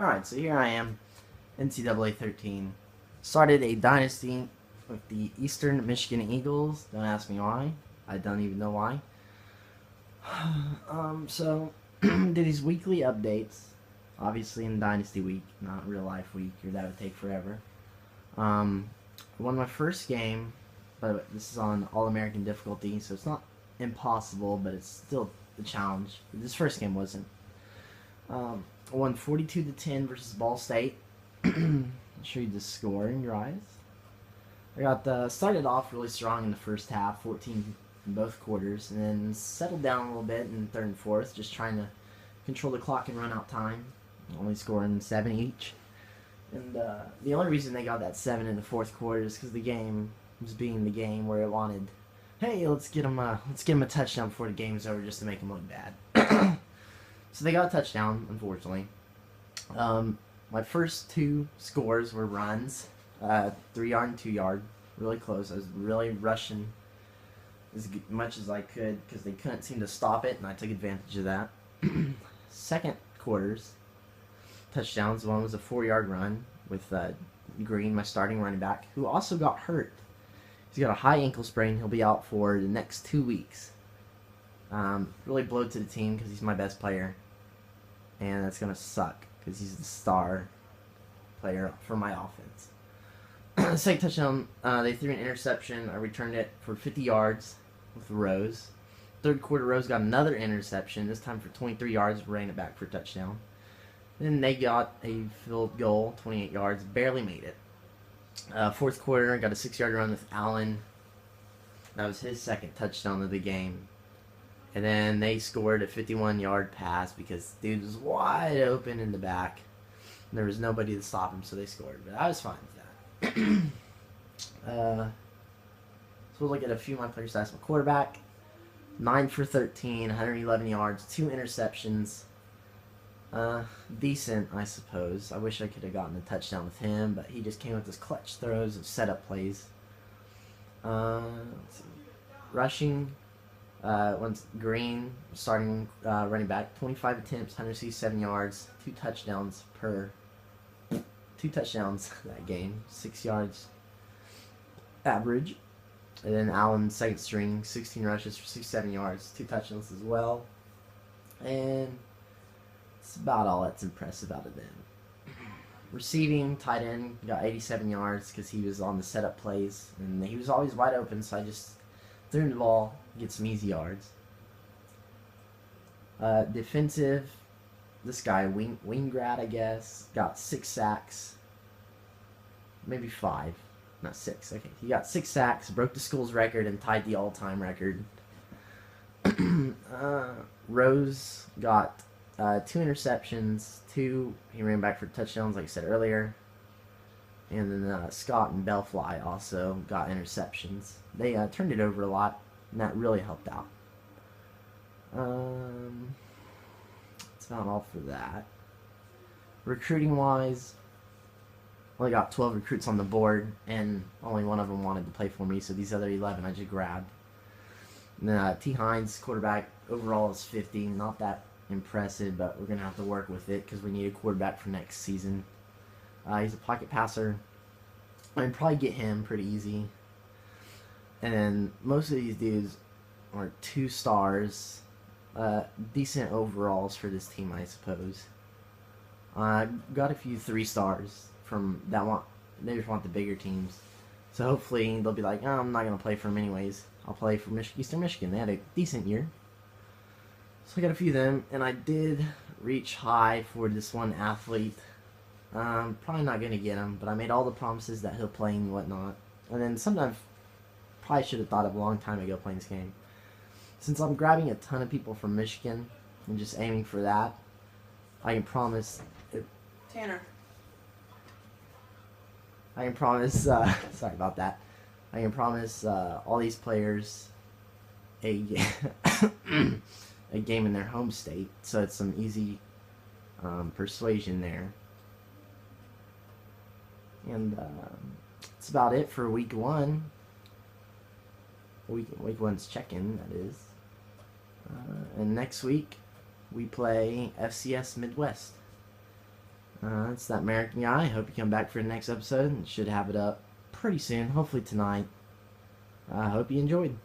Alright, so here I am, NCAA 13. Started a dynasty with the Eastern Michigan Eagles. Don't ask me why. I don't even know why. So, did these weekly updates. Obviously in Dynasty Week, not real life week, or that would take forever. Won my first game, but this is on All-American difficulty, so it's not impossible, but it's still a challenge. This first game wasn't. I won 42-10 versus Ball State. I'll show you the score in your eyes. I got started off really strong in the first half, 14 in both quarters, and then settled down a little bit in third and fourth, just trying to control the clock and run out time. Only scoring 7 each. And the only reason they got that 7 in the fourth quarter is because the game was being the game where it wanted, hey, let's get them a touchdown before the game's over just to make them look bad. So they got a touchdown, unfortunately. My first two scores were runs, 3-yard and 2-yard, really close. I was really rushing as much as I could because they couldn't seem to stop it, and I took advantage of that. Second quarters, touchdowns. One was a 4-yard run with Green, my starting running back, who also got hurt. He's got a high ankle sprain. He'll be out for the next 2 weeks. Really blowed to the team because he's my best player, and that's gonna suck because he's the star player for my offense. Second touchdown, they threw an interception. I returned it for 50 yards with Rose. Third quarter, Rose got another interception, this time for 23 yards, ran it back for a touchdown. Then they got a field goal, 28 yards, barely made it. Fourth quarter, got a 6-yard run with Allen. That was his second touchdown of the game. And then they scored a 51-yard pass because dude was wide open in the back. And there was nobody to stop him, so they scored. But I was fine with that. So we'll look at a few of my player stats. My quarterback, 9 for 13, 111 yards, 2 interceptions. Decent, I suppose. I wish I could have gotten a touchdown with him, but he just came with his clutch throws of setup plays. Let's see. Rushing, once Green, starting running back, 25 attempts, 167 yards, 2 touchdowns that game, 6 yards average. And then Allen, second string, 16 rushes for 67 yards, 2 touchdowns as well. And that's about all that's impressive out of them. Receiving, tight end, got 87 yards because he was on the setup plays, and he was always wide open, so I just threw him the ball, get some easy yards. Defensive, this guy, Wingrad, I guess, got 6 sacks. Maybe 5. Not 6. Okay, he got 6 sacks, broke the school's record, and tied the all-time record. Rose got 2 interceptions, 2 he ran back for touchdowns, like I said earlier. And then Scott and Bellfly also got interceptions. They turned it over a lot, and that really helped out. That's about all for that. Recruiting-wise, only got 12 recruits on the board, and only one of them wanted to play for me, so these other 11 I just grabbed. And then T. Hines, quarterback, overall is 50. Not that impressive, but we're going to have to work with it because we need a quarterback for next season. He's a pocket passer. I can probably get him pretty easy. And then most of these dudes are 2 stars. Decent overalls for this team, I suppose. Got a few 3 stars from that one. They just want the bigger teams. So hopefully they'll be like, oh, I'm not going to play for them anyways. I'll play for Eastern Michigan. They had a decent year. So I got a few of them, and I did reach high for this one athlete. Probably not going to get him, but I made all the promises that he'll play and whatnot. And then sometimes, probably should have thought of a long time ago playing this game. Since I'm grabbing a ton of people from Michigan and just aiming for that, I can promise... Tanner. I can promise... sorry about that. I can promise all these players a game in their home state, so it's some easy persuasion there. And that's about it for week 1. Week 1's check-in, that is. And next week we play FCS Midwest. It's that American guy. I hope you come back for the next episode. Should have it up pretty soon, hopefully tonight. I hope you enjoyed.